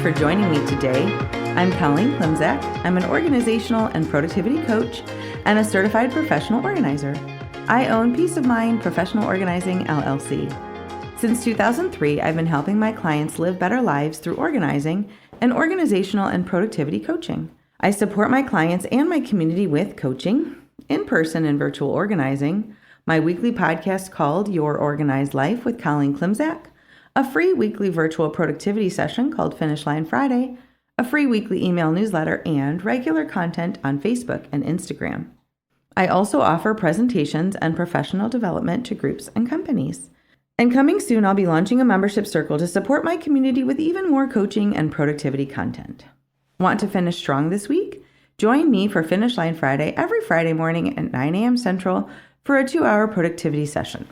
for joining me today. I'm Colleen Klimczak. I'm an organizational and productivity coach and a certified professional organizer. I own Peace of Mind Professional Organizing, LLC. Since 2003, I've been helping my clients live better lives through organizing and organizational and productivity coaching. I support my clients and my community with coaching, in-person and virtual organizing, my weekly podcast called Your Organized Life with Colleen Klimczak, a free weekly virtual productivity session called Finish Line Friday, a free weekly email newsletter, and regular content on Facebook and Instagram. I also offer presentations and professional development to groups and companies. And coming soon, I'll be launching a membership circle to support my community with even more coaching and productivity content. Want to finish strong this week? Join me for Finish Line Friday every Friday morning at 9 a.m. Central for a 2-hour productivity session.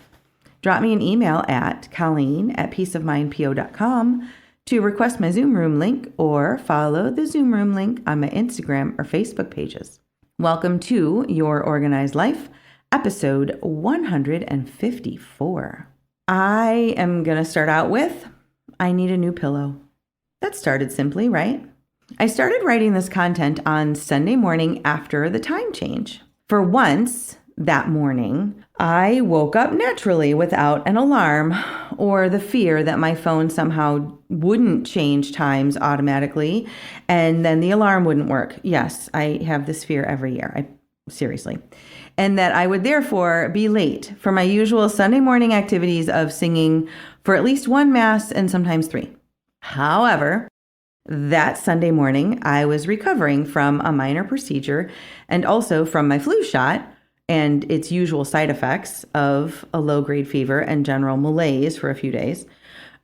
Drop me an email at colleen@peaceofmindpo.com to request my Zoom room link or follow the Zoom room link on my Instagram or Facebook pages. Welcome to Your Organized Life, episode 154. I am going to start out with, I need a new pillow. That started simply, right? I started writing this content on Sunday morning after the time change. For once, that morning, I woke up naturally without an alarm or the fear that my phone somehow wouldn't change times automatically and then the alarm wouldn't work. Yes, I have this fear every year. Seriously. And that I would therefore be late for my usual Sunday morning activities of singing for at least one mass and sometimes 3. However, that Sunday morning, I was recovering from a minor procedure and also from my flu shot and its usual side effects of a low-grade fever and general malaise for a few days.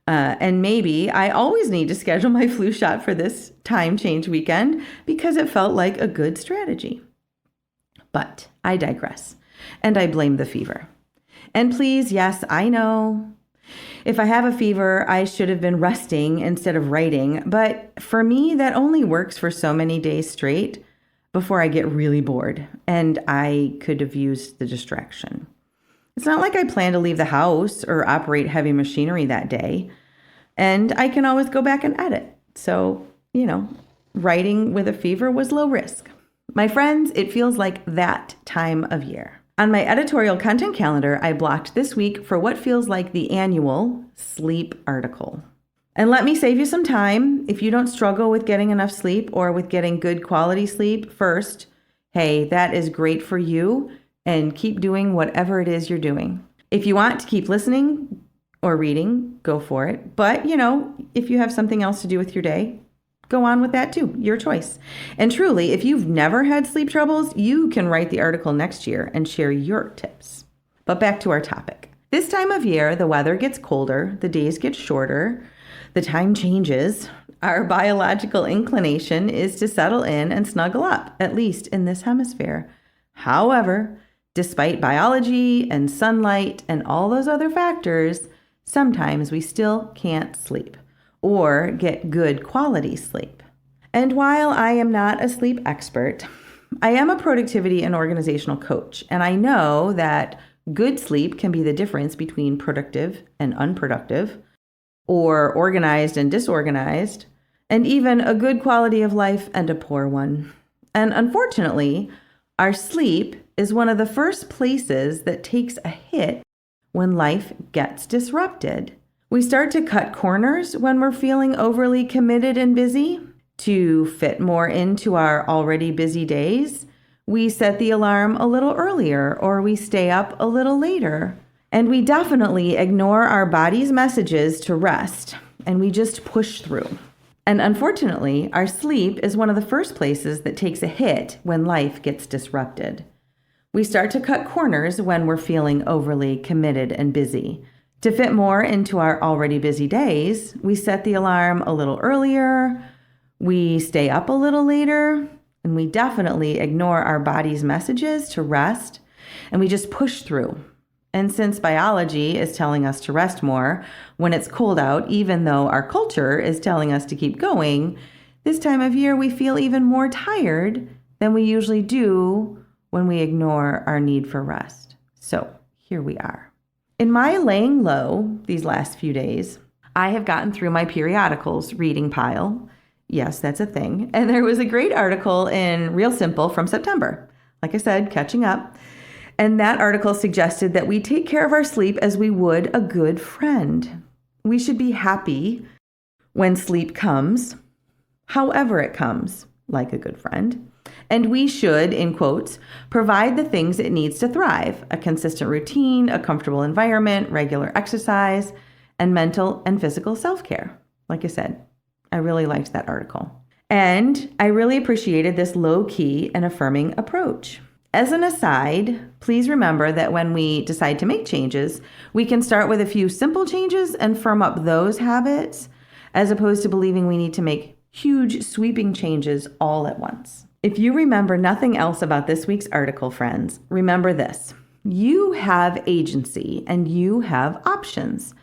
And maybe I always need to schedule my flu shot for this time change weekend because it felt like a good strategy. But I digress, and I blame the fever. And please, yes, I know, if I have a fever, I should have been resting instead of writing. But for me, that only works for so many days straight before I get really bored, and I could have used the distraction. It's not like I plan to leave the house or operate heavy machinery that day, and I can always go back and edit. So, writing with a fever was low risk. My friends, it feels like that time of year. On my editorial content calendar, I blocked this week for what feels like the annual sleep article. And let me save you some time. If you don't struggle with getting enough sleep or with getting good quality sleep first, hey, that is great for you, and keep doing whatever it is you're doing. If you want to keep listening or reading, go for it. But, if you have something else to do with your day, go on with that too, your choice. And truly, if you've never had sleep troubles, you can write the article next year and share your tips. But back to our topic. This time of year, the weather gets colder, the days get shorter, the time changes. Our biological inclination is to settle in and snuggle up, at least in this hemisphere. However, despite biology and sunlight and all those other factors, sometimes we still can't sleep or get good quality sleep. And while I am not a sleep expert, I am a productivity and organizational coach, and I know that good sleep can be the difference between productive and unproductive, or organized and disorganized, and even a good quality of life and a poor one. And unfortunately, our sleep is one of the first places that takes a hit when life gets disrupted. We start to cut corners when we're feeling overly committed and busy. To fit more into our already busy days, we set the alarm a little earlier or we stay up a little later. And we definitely ignore our body's messages to rest, and we just push through. And unfortunately, our sleep is one of the first places that takes a hit when life gets disrupted. We start to cut corners when we're feeling overly committed and busy. To fit more into our already busy days, we set the alarm a little earlier, we stay up a little later, and we definitely ignore our body's messages to rest, and we just push through. And since biology is telling us to rest more when it's cold out, even though our culture is telling us to keep going, this time of year we feel even more tired than we usually do when we ignore our need for rest. So here we are. In my laying low these last few days, I have gotten through my periodicals reading pile, Yes, that's a thing. And there was a great article in Real Simple from September. Like I said, catching up. And that article suggested that we take care of our sleep as we would a good friend. We should be happy when sleep comes, however it comes, like a good friend. And we should, in quotes, provide the things it needs to thrive: a consistent routine, a comfortable environment, regular exercise, and mental and physical self-care. Like I said, I really liked that article. And I really appreciated this low-key and affirming approach. As an aside, please remember that when we decide to make changes, we can start with a few simple changes and firm up those habits, as opposed to believing we need to make huge sweeping changes all at once. If you remember nothing else about this week's article, friends, remember this: you have agency and you have options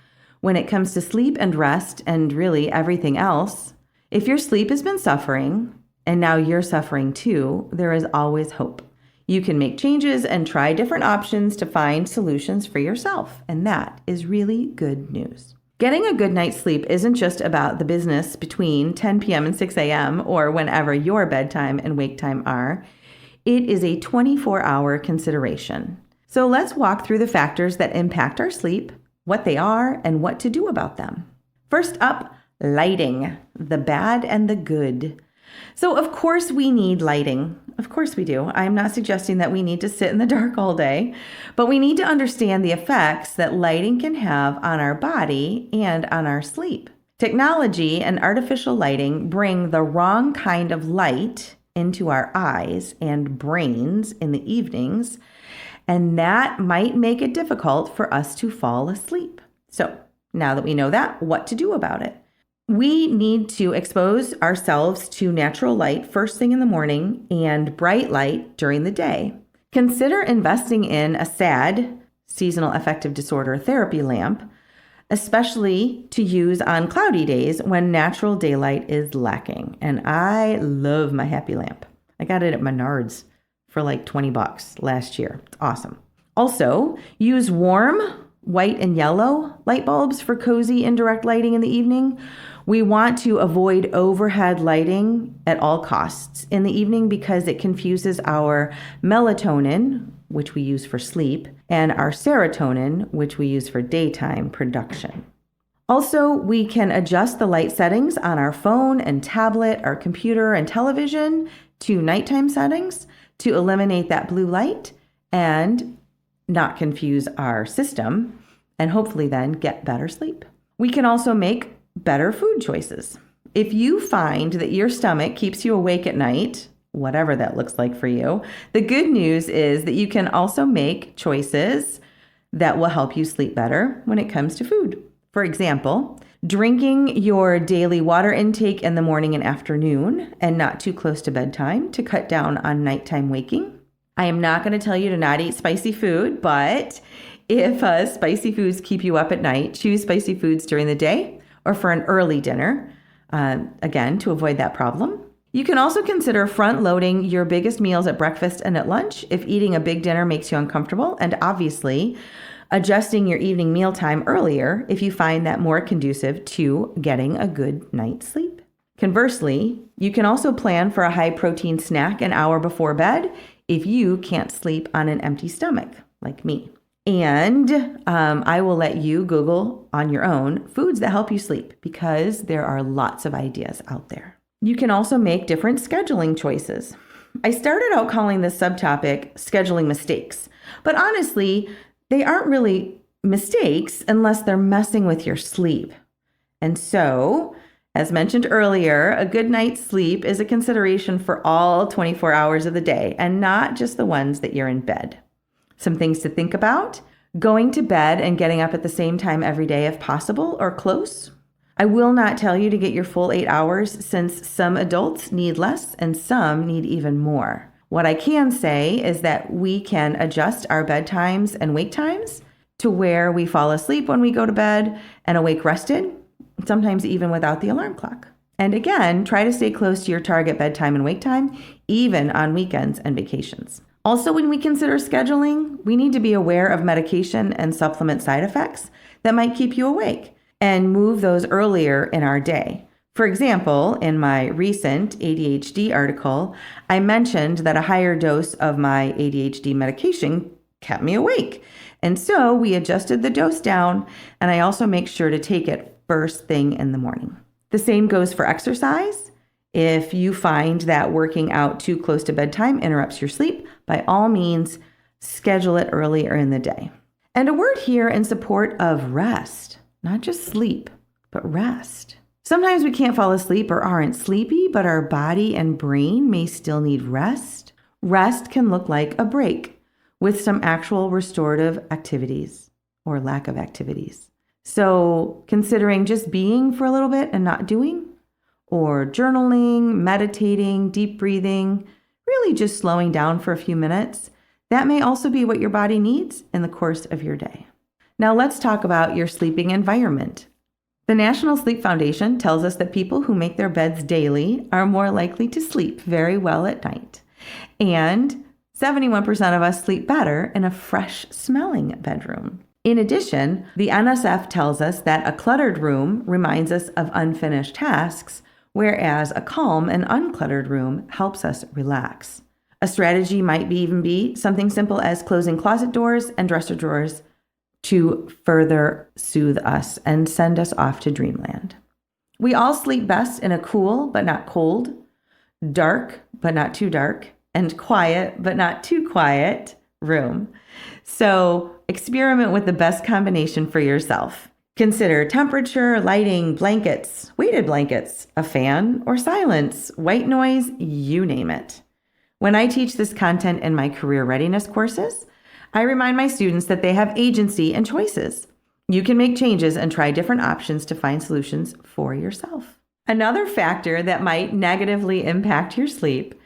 when it comes to sleep and rest and really everything else. If your sleep has been suffering and now you're suffering too, there is always hope. You can make changes and try different options to find solutions for yourself, and that is really good news. Getting a good night's sleep isn't just about the business between 10 p.m. and 6 a.m. or whenever your bedtime and wake time are. It is a 24-hour consideration. So let's walk through the factors that impact our sleep, what they are, and what to do about them. First up, lighting, the bad and the good. So of course we need lighting. Of course we do. I'm not suggesting that we need to sit in the dark all day, but we need to understand the effects that lighting can have on our body and on our sleep. Technology and artificial lighting bring the wrong kind of light into our eyes and brains in the evenings, and that might make it difficult for us to fall asleep. So now that we know that, what to do about it? We need to expose ourselves to natural light first thing in the morning and bright light during the day. Consider investing in a SAD, seasonal affective disorder therapy lamp, especially to use on cloudy days when natural daylight is lacking. And I love my Happy Lamp. I got it at Menards for like $20 last year. It's awesome. Also, use warm white and yellow light bulbs for cozy indirect lighting in the evening. We want to avoid overhead lighting at all costs in the evening because it confuses our melatonin, which we use for sleep, and our serotonin, which we use for daytime production. Also, we can adjust the light settings on our phone and tablet, our computer and television to nighttime settings to eliminate that blue light and not confuse our system, and hopefully then get better sleep. We can also make better food choices. If you find that your stomach keeps you awake at night, whatever that looks like for you, the good news is that you can also make choices that will help you sleep better when it comes to food. For example, drinking your daily water intake in the morning and afternoon and not too close to bedtime to cut down on nighttime waking. I am not going to tell you to not eat spicy food, but if spicy foods keep you up at night, choose spicy foods during the day or for an early dinner, again, to avoid that problem. You can also consider front-loading your biggest meals at breakfast and at lunch if eating a big dinner makes you uncomfortable, and obviously adjusting your evening mealtime earlier if you find that more conducive to getting a good night's sleep. Conversely, you can also plan for a high-protein snack an hour before bed if you can't sleep on an empty stomach, like me. And I will let you Google on your own foods that help you sleep because there are lots of ideas out there. You can also make different scheduling choices. I started out calling this subtopic scheduling mistakes, but honestly, they aren't really mistakes unless they're messing with your sleep. And so, as mentioned earlier, a good night's sleep is a consideration for all 24 hours of the day and not just the ones that you're in bed. Some things to think about: going to bed and getting up at the same time every day if possible or close. I will not tell you to get your full 8 hours since some adults need less and some need even more. What I can say is that we can adjust our bedtimes and wake times to where we fall asleep when we go to bed and awake rested, sometimes even without the alarm clock. And again, try to stay close to your target bedtime and wake time, even on weekends and vacations. Also, when we consider scheduling, we need to be aware of medication and supplement side effects that might keep you awake and move those earlier in our day. For example, in my recent ADHD article, I mentioned that a higher dose of my ADHD medication kept me awake. And so we adjusted the dose down, and I also make sure to take it first thing in the morning. The same goes for exercise. If you find that working out too close to bedtime interrupts your sleep, by all means, schedule it earlier in the day. And a word here in support of rest, not just sleep, but rest. Sometimes we can't fall asleep or aren't sleepy, but our body and brain may still need rest. Rest can look like a break with some actual restorative activities or lack of activities. So considering just being for a little bit and not doing, or journaling, meditating, deep breathing, really just slowing down for a few minutes, that may also be what your body needs in the course of your day. Now let's talk about your sleeping environment. The National Sleep Foundation tells us that people who make their beds daily are more likely to sleep very well at night. And 71% of us sleep better in a fresh-smelling bedroom. In addition, the NSF tells us that a cluttered room reminds us of unfinished tasks, whereas a calm and uncluttered room helps us relax. A strategy might even be something simple as closing closet doors and dresser drawers to further soothe us and send us off to dreamland. We all sleep best in a cool but not cold, dark but not too dark, and quiet but not too quiet room. So experiment with the best combination for yourself. Consider temperature, lighting, blankets, weighted blankets, a fan, or silence, white noise, you name it. When I teach this content in my career readiness courses, I remind my students that they have agency and choices. You can make changes and try different options to find solutions for yourself. Another factor that might negatively impact your sleep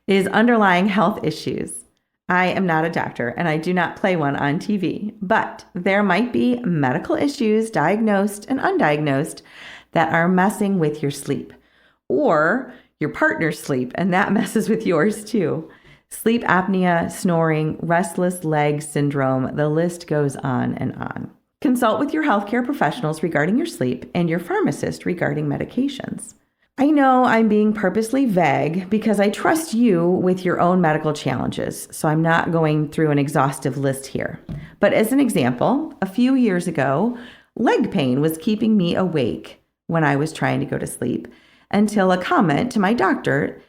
is underlying health issues. I am not a doctor and I do not play one on TV, but there might be medical issues, diagnosed and undiagnosed, that are messing with your sleep or your partner's sleep, and that messes with yours too. Sleep apnea, snoring, restless leg syndrome, the list goes on and on. Consult with your healthcare professionals regarding your sleep and your pharmacist regarding medications. I know I'm being purposely vague because I trust you with your own medical challenges, so I'm not going through an exhaustive list here. But as an example, a few years ago, leg pain was keeping me awake when I was trying to go to sleep until a comment to my doctor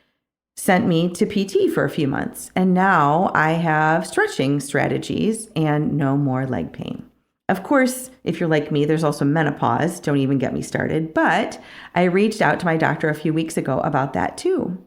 sent me to PT for a few months. And now I have stretching strategies and no more leg pain. Of course, if you're like me, there's also menopause. Don't even get me started. But I reached out to my doctor a few weeks ago about that too.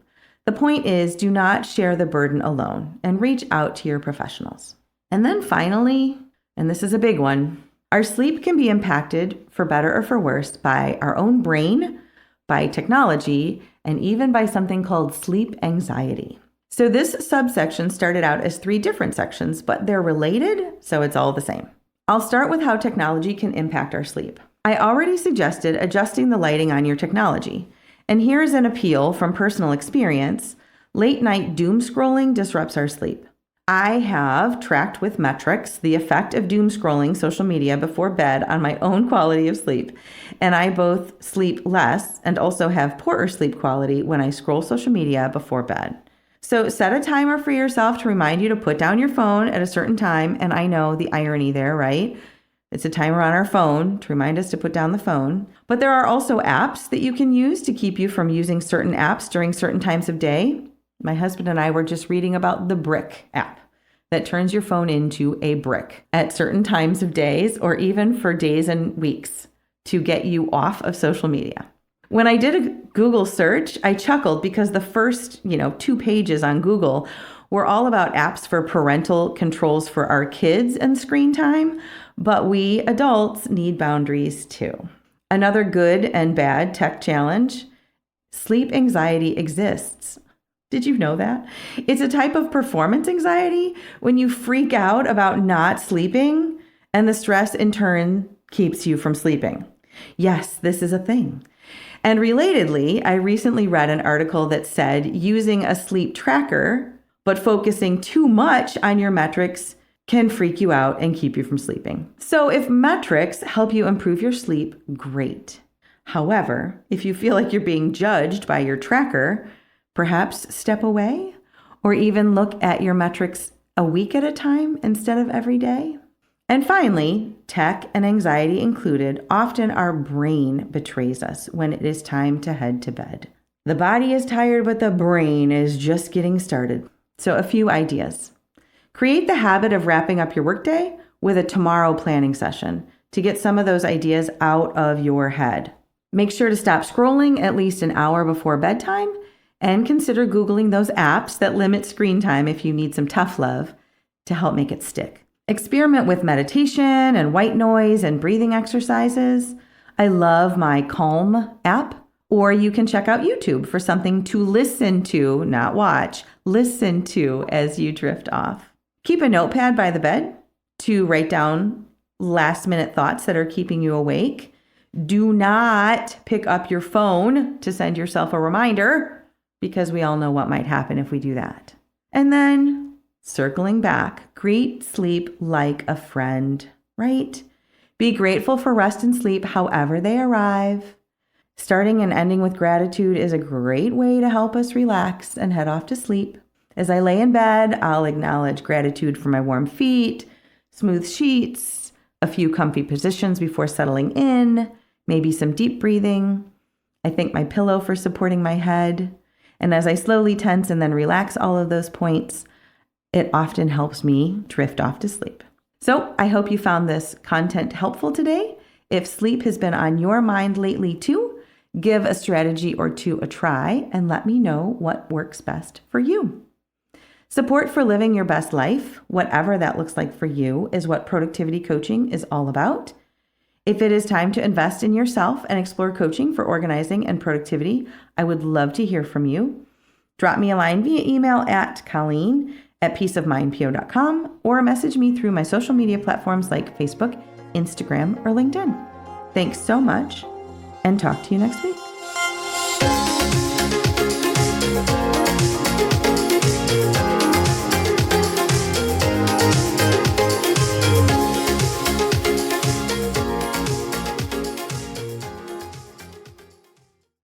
The point is, do not share the burden alone and reach out to your professionals. And then finally, and this is a big one, our sleep can be impacted for better or for worse by our own brain, by technology, and even by something called sleep anxiety. So this subsection started out as 3 different sections, but they're related, so it's all the same. I'll start with how technology can impact our sleep. I already suggested adjusting the lighting on your technology. And here's an appeal from personal experience. Late night doom scrolling disrupts our sleep. I have tracked with metrics the effect of doom scrolling social media before bed on my own quality of sleep. And I both sleep less and also have poorer sleep quality when I scroll social media before bed. So set a timer for yourself to remind you to put down your phone at a certain time. And I know the irony there, right? It's a timer on our phone to remind us to put down the phone. But there are also apps that you can use to keep you from using certain apps during certain times of day. My husband and I were just reading about the Brick app that turns your phone into a brick at certain times of days or even for days and weeks to get you off of social media. When I did a Google search, I chuckled because the first, 2 pages on Google were all about apps for parental controls for our kids and screen time, but we adults need boundaries too. Another good and bad tech challenge, sleep anxiety exists. Did you know that? It's a type of performance anxiety when you freak out about not sleeping and the stress in turn keeps you from sleeping. Yes, this is a thing. And relatedly, I recently read an article that said using a sleep tracker, but focusing too much on your metrics can freak you out and keep you from sleeping. So if metrics help you improve your sleep, great. However, if you feel like you're being judged by your tracker, perhaps step away or even look at your metrics a week at a time instead of every day. And finally, tech and anxiety included, often our brain betrays us when it is time to head to bed. The body is tired, but the brain is just getting started. So a few ideas. Create the habit of wrapping up your workday with a tomorrow planning session to get some of those ideas out of your head. Make sure to stop scrolling at least an hour before bedtime and consider Googling those apps that limit screen time if you need some tough love to help make it stick. Experiment with meditation and white noise and breathing exercises. I love my Calm app, or you can check out YouTube for something to listen to, not watch, listen to as you drift off. Keep a notepad by the bed to write down last-minute thoughts that are keeping you awake. Do not pick up your phone to send yourself a reminder, because we all know what might happen if we do that. And then, circling back, greet sleep like a friend, right? Be grateful for rest and sleep however they arrive. Starting and ending with gratitude is a great way to help us relax and head off to sleep. As I lay in bed, I'll acknowledge gratitude for my warm feet, smooth sheets, a few comfy positions before settling in, maybe some deep breathing. I thank my pillow for supporting my head. And as I slowly tense and then relax all of those points, it often helps me drift off to sleep. So I hope you found this content helpful today. If sleep has been on your mind lately too, give a strategy or two a try and let me know what works best for you. Support for living your best life, whatever that looks like for you, is what productivity coaching is all about. If it is time to invest in yourself and explore coaching for organizing and productivity, I would love to hear from you. Drop me a line via email at Colleen@peaceofmindpo.com or message me through my social media platforms like Facebook, Instagram, or LinkedIn. Thanks so much, and talk to you next week.